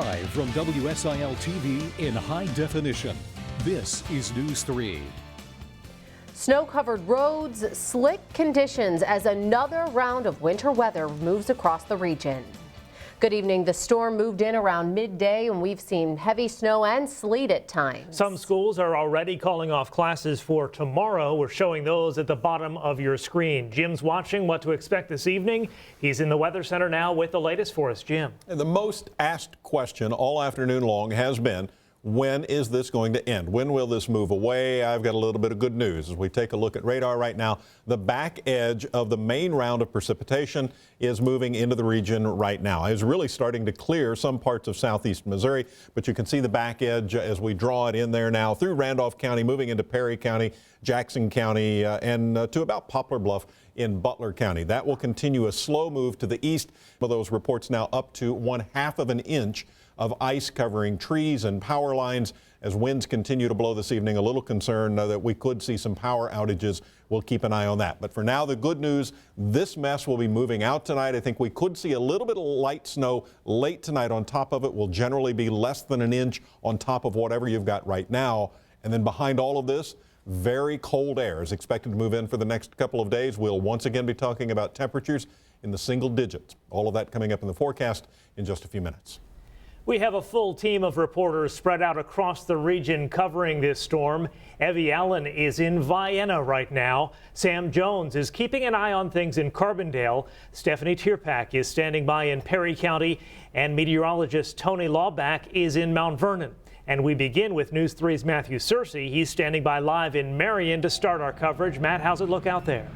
Live from WSIL-TV in high definition, this is News 3. Snow-covered roads, slick conditions as another round of winter weather moves across the region. Good evening. The storm moved in around midday and we've seen heavy snow and sleet at times. Some schools are already calling off classes for tomorrow. We're showing those at the bottom of your screen. Jim's watching what to expect this evening. He's in the Weather Center now with the latest for us. Jim. The most asked question all afternoon long has been, when is this going to end? When will this move away? I've got a little bit of good news. As we take a look at radar right now, the back edge of the main round of precipitation is moving into the region right now. It's really starting to clear some parts of southeast Missouri, but you can see the back edge as we draw it in there now through Randolph County, moving into Perry County, Jackson County, and to about Poplar Bluff in Butler County. That will continue a slow move to the east. Those reports now up to 1/2 of an inch of ice covering trees and power lines as winds continue to blow this evening. A little concern that we could see some power outages. We'll keep an eye on that. But for now, the good news, this mess will be moving out tonight. I think we could see a little bit of light snow late tonight on top of it. Will generally be less than an inch on top of whatever you've got right now. And then behind all of this, very cold air is expected to move in for the next couple of days. We'll once again be talking about temperatures in the single digits. All of that coming up in the forecast in just a few minutes. We have a full team of reporters spread out across the region covering this storm. Evie Allen is in Vienna right now. Sam Jones is keeping an eye on things in Carbondale. Stephanie Tierpak is standing by in Perry County, and meteorologist Tony Lawback is in Mount Vernon. And we begin with News 3's Matthew Searcy. He's standing by live in Marion to start our coverage. Matt, how's it look out there?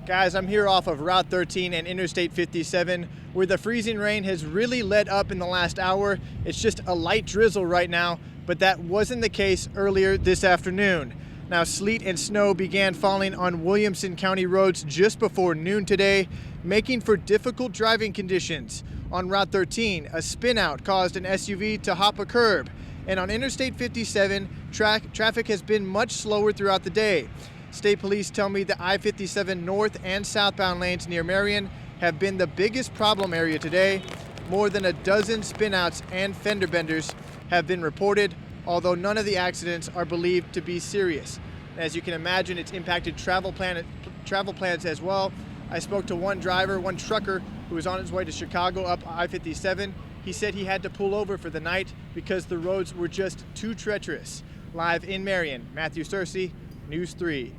Guys, I'm here off of Route 13 and Interstate 57, where the freezing rain has really let up in the last hour. It's just a light drizzle right now, but that wasn't the case earlier this afternoon. Now, sleet and snow began falling on Williamson County roads just before noon today, making for difficult driving conditions. On Route 13, a spin-out caused an SUV to hop a curb, and on Interstate 57, traffic has been much slower throughout the day. State police tell me the I-57 north and southbound lanes near Marion have been the biggest problem area today. More than a dozen spinouts and fender benders have been reported, although none of the accidents are believed to be serious. As you can imagine, it's impacted travel plans as well. I spoke to one trucker who was on his way to Chicago up I-57. He said he had to pull over for the night because the roads were just too treacherous. Live in Marion, Matthew Searcy, News 3.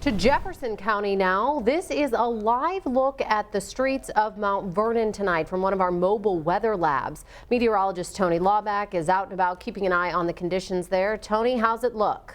To Jefferson County now. This is a live look at the streets of Mount Vernon tonight from one of our mobile weather labs. Meteorologist Tony Lawback is out and about keeping an eye on the conditions there. Tony, how's it look?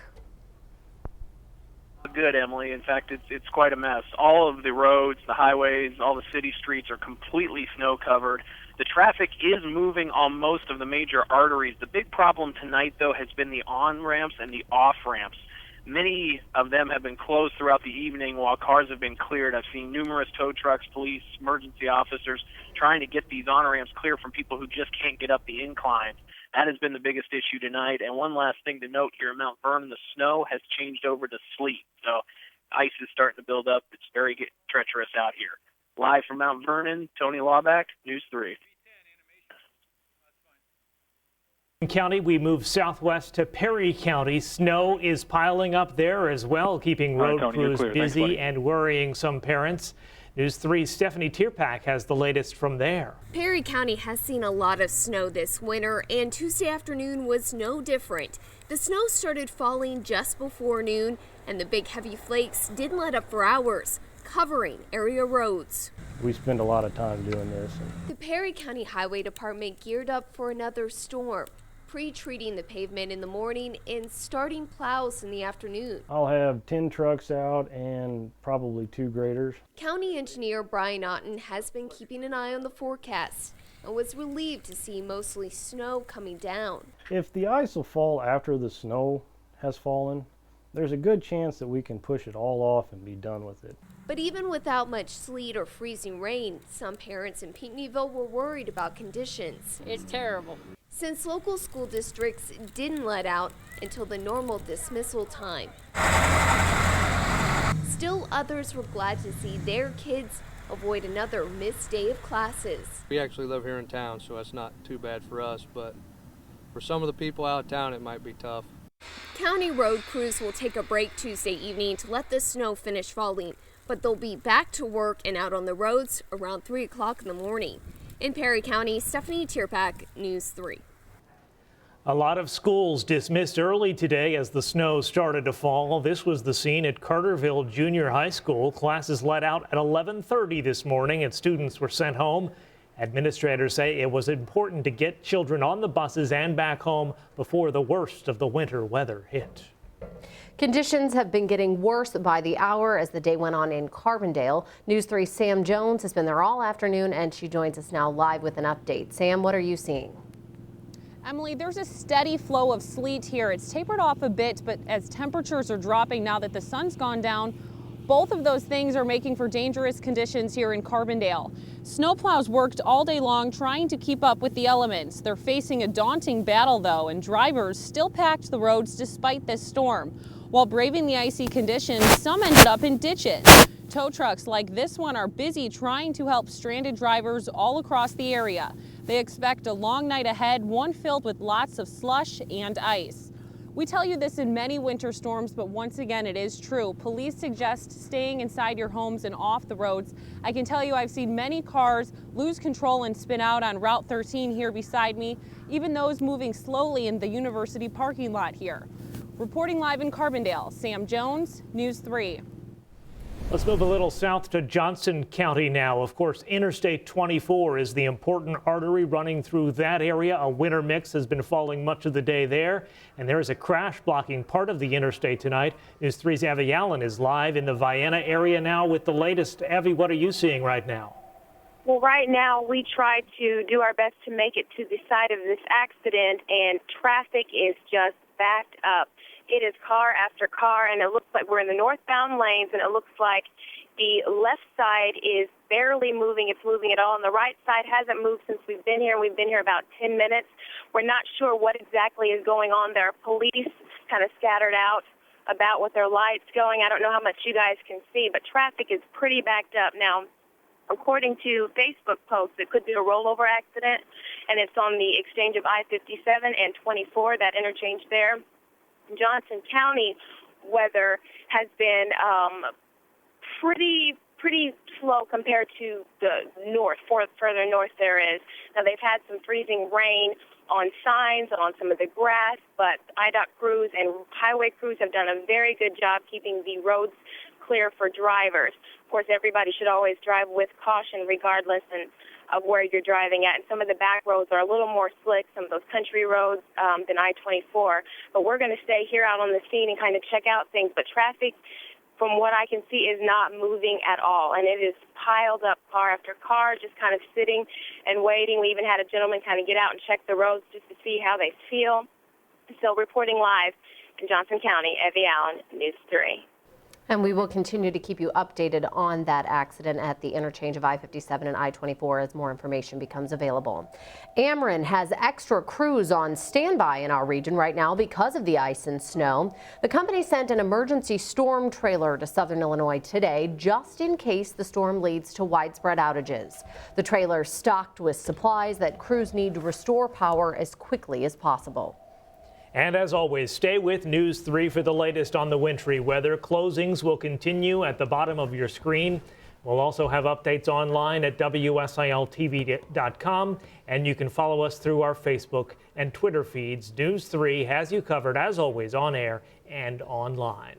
Good, Emily. In fact, it's quite a mess. All of the roads, the highways, all the city streets are completely snow covered. The traffic is moving on most of the major arteries. The big problem tonight, though, has been the on-ramps and the off-ramps. Many of them have been closed throughout the evening while cars have been cleared. I've seen numerous tow trucks, police, emergency officers trying to get these on-ramps clear from people who just can't get up the inclines. That has been the biggest issue tonight. And one last thing to note here in Mount Vernon, the snow has changed over to sleet. So ice is starting to build up. It's very treacherous out here. Live from Mount Vernon, Tony Lawback, News 3. County, we move southwest to Perry County. Snow is piling up there as well, keeping road crews busy and worrying some parents. News 3's Stephanie Tierpak has the latest from there. Perry County has seen a lot of snow this winter, and Tuesday afternoon was no different. The snow started falling just before noon, and the big heavy flakes didn't let up for hours, covering area roads. We spend a lot of time doing this. The Perry County Highway Department geared up for another storm, pre-treating the pavement in the morning and starting plows in the afternoon. I'll have 10 trucks out and probably 2 graders. County engineer Brian Otten has been keeping an eye on the forecast and was relieved to see mostly snow coming down. If the ice will fall after the snow has fallen, there's a good chance that we can push it all off and be done with it. But even without much sleet or freezing rain, some parents in Pinckneyville were worried about conditions. It's terrible. Since local school districts didn't let out until the normal dismissal time. Still, others were glad to see their kids avoid another missed day of classes. We actually live here in town, so that's not too bad for us, but for some of the people out of town, it might be tough. County road crews will take a break Tuesday evening to let the snow finish falling, but they'll be back to work and out on the roads around 3 o'clock in the morning. In Perry County, Stephanie Tierpak, News 3. A lot of schools dismissed early today as the snow started to fall. This was the scene at Carterville Junior High School. Classes let out at 11:30 this morning and students were sent home. Administrators say it was important to get children on the buses and back home before the worst of the winter weather hit. Conditions have been getting worse by the hour as the day went on in Carbondale. News 3's Sam Jones has been there all afternoon and she joins us now live with an update. Sam, what are you seeing? Emily, there's a steady flow of sleet here. It's tapered off a bit, but as temperatures are dropping now that the sun's gone down, both of those things are making for dangerous conditions here in Carbondale. Snowplows worked all day long trying to keep up with the elements. They're facing a daunting battle though, and drivers still packed the roads despite this storm. While braving the icy conditions, some ended up in ditches. Tow trucks like this one are busy trying to help stranded drivers all across the area. They expect a long night ahead, one filled with lots of slush and ice. We tell you this in many winter storms, but once again, it is true. Police suggest staying inside your homes and off the roads. I can tell you I've seen many cars lose control and spin out on Route 13 here beside me, even those moving slowly in the university parking lot here. Reporting live in Carbondale, Sam Jones, News 3. Let's move a little south to Johnson County now. Of course, Interstate 24 is the important artery running through that area. A winter mix has been falling much of the day there, and there is a crash blocking part of the interstate tonight. News 3's Evie Allen is live in the Vienna area now with the latest. Evie, what are you seeing right now? Well, right now we try to do our best to make it to the site of this accident, and traffic is just backed up. It is car after car, and it looks like we're in the northbound lanes, and it looks like the left side is barely moving. It's moving at all, and the right side hasn't moved since we've been here, and we've been here about 10 minutes. We're not sure what exactly is going on there. Police kind of scattered out about with their lights going. I don't know how much you guys can see, but traffic is pretty backed up. Now, according to Facebook posts, it could be a rollover accident, and it's on the exchange of I-57 and 24, that interchange there. Johnson County weather has been pretty slow compared to the north, further north there is. Now, they've had some freezing rain on signs and on some of the grass, but IDOT crews and highway crews have done a very good job keeping the roads clear for drivers. Of course, everybody should always drive with caution regardless of where you're driving at. And some of the back roads are a little more slick, some of those country roads than I-24. But we're going to stay here out on the scene and kind of check out things. But traffic, from what I can see, is not moving at all. And it is piled up car after car, just kind of sitting and waiting. We even had a gentleman kind of get out and check the roads just to see how they feel. So reporting live in Johnson County, Evie Allen, News 3. And we will continue to keep you updated on that accident at the interchange of I-57 and I-24 as more information becomes available. Marion has extra crews on standby in our region right now because of the ice and snow. The company sent an emergency storm trailer to southern Illinois today just in case the storm leads to widespread outages. The trailer is stocked with supplies that crews need to restore power as quickly as possible. And as always, stay with News 3 for the latest on the wintry weather. Closings will continue at the bottom of your screen. We'll also have updates online at WSIL-TV.com, and you can follow us through our Facebook and Twitter feeds. News 3 has you covered, as always, on air and online.